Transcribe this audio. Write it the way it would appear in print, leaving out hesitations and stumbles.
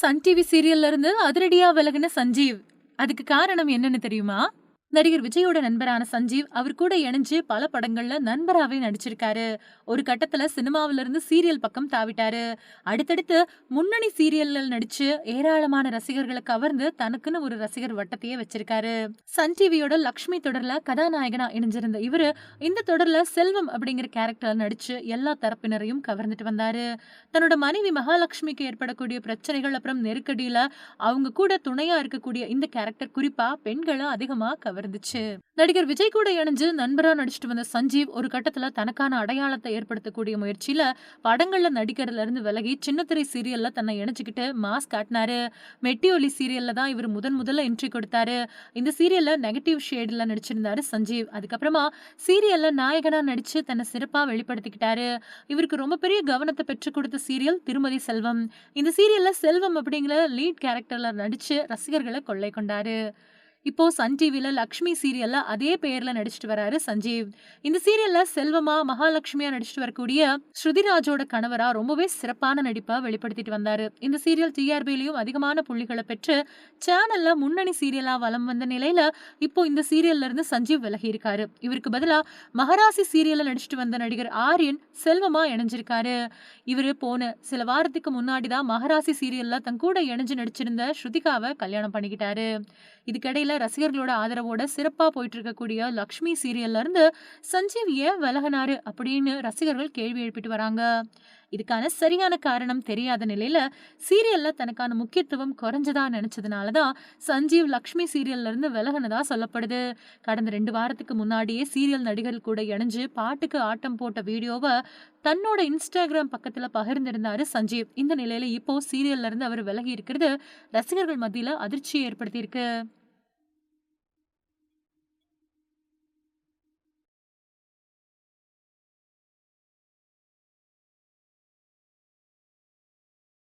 Sun TV சீரியல்ல இருந்து அதிரடியா விலகுன சஞ்சீவ். அதுக்கு காரணம் என்னன்னு தெரியுமா? நடிகர் விஜயோட நண்பரான சஞ்சீவ் அவர் கூட இணைஞ்சு பல படங்கள்ல நண்பராவே நடிச்சிருக்காரு. ஒரு கட்டத்துல சினிமாவில இருந்து சீரியல் பக்கம் தாவிட்டாரு. அடுத்தடுத்து முன்னணி சீரியல்ல நடிச்சு ஏராளமான ரசிகர்களை கவர்ந்து தனக்குன்னு ஒரு ரசிகர் வட்டத்தையே வச்சிருக்காரு. சன் டிவியோட லக்ஷ்மி தொடர்ல கதாநாயகனா இணைஞ்சிருந்த இவரு இந்த தொடர்ல செல்வம் அப்படிங்கிற கேரக்டர்ல நடிச்சு எல்லா தரப்பினரையும் கவர்ந்துட்டு வந்தாரு. தன்னோட மனைவி மகாலட்சுமிக்கு ஏற்படக்கூடிய பிரச்சனைகள் அப்புறம் நெருக்கடியில அவங்க கூட துணையா இருக்கக்கூடிய இந்த கேரக்டர் குறிப்பா பெண்களை அதிகமா கவர்ந்துச்சு. நடிகர் விஜய் கூட இணைஞ்சு நண்பரா நடிச்சிட்டு வந்த சஞ்சீவ் ஒரு கட்டத்துல தனக்கான அடையாளத்தை ஏற்படுத்தக்கூடிய முயற்சியில படங்கள்ல நடிக்கிறதுல இருந்து விலகி சின்னத்திரை சீரியல்ல தன்னை இணைச்சுக்கிட்டு மாஸ் காட்டினாரு. மெட்டி ஒலி சீரியல்ல தான் இவர் முதல்ல என்ட்ரி கொடுத்தாரு. இந்த சீரியல்ல நெகட்டிவ் ஷேட்ல நடிச்சிருந்தாரு சஞ்சீவ். அதுக்கப்புறமா சீரியல்ல நாயகனா நடிச்சு தன்னை சிறப்பா வெளிப்படுத்திக்கிட்டாரு. இவருக்கு ரொம்ப பெரிய கவனத்தை பெற்றுக் கொடுத்த சீரியல் திருமதி செல்வம். இந்த சீரியல்ல செல்வம் அப்படிங்கிற லீட் கேரக்டர்ல நடிச்சு ரசிகர்களை கொள்ளை கொண்டாரு. இப்போ சன் டிவில லக்ஷ்மி சீரியல்ல அதே பெயர்ல நடிச்சிட்டு வராரு சஞ்சீவ். இந்த சீரியல்ல செல்வமா மகாலட்சுமியா நடிச்சிட்டு வரக்கூடிய ஸ்ருதிராஜோட கணவரா ரொம்பவே சிறப்பான நடிப்பா வெளிப்படுத்திட்டு வந்தாரு. இந்த சீரியல் டிஆர்பிலையும் அதிகமான புள்ளிகளை பெற்று சேனல்ல முன்னணி சீரியலா வலம் வந்த நிலையில இப்போ இந்த சீரியல்ல இருந்து சஞ்சீவ் விலகி இருக்காரு. இவருக்கு பதிலா மகராசி சீரியல்ல நடிச்சிட்டு வந்த நடிகர் ஆரியன் செல்வமா இணைஞ்சிருக்காரு. இவரு போன சில வாரத்துக்கு முன்னாடிதான் மகராசி சீரியல்ல தன் கூட இணைஞ்சு நடிச்சிருந்த ஸ்ருதிகாவை கல்யாணம் பண்ணிக்கிட்டாரு. இதுக்கிடையில ரசிகர்களோட ஆதரவோட சிறப்பா போயிட்டு இருக்கக்கூடிய லக்ஷ்மி சீரியல்ல இருந்து சஞ்சீவ் ஏன் விலகினாரு அப்படின்னு ரசிகர்கள் கேள்வி எழுப்பிட்டு வராங்க. இதுக்கான சரியான காரணம் தெரியாத நிலையில சீரியல்ல தனக்கான முக்கியத்துவம் குறைஞ்சதா நினைச்சதுனாலதான் சஞ்சீவ் லக்ஷ்மி சீரியல்ல இருந்து விலகினதா சொல்லப்படுது. கடந்த 2 வாரத்துக்கு முன்னாடியே சீரியல் நடிகர்கள் கூட இணைஞ்சு பாட்டுக்கு ஆட்டம் போட்ட வீடியோவை தன்னோட இன்ஸ்டாகிராம் பக்கத்துல பகிர்ந்திருந்தாரு சஞ்சீவ். இந்த நிலையில இப்போ சீரியல்ல இருந்து அவர் விலகி இருக்கிறது ரசிகர்கள் மத்தியில அதிர்ச்சியை ஏற்படுத்தி இருக்கு.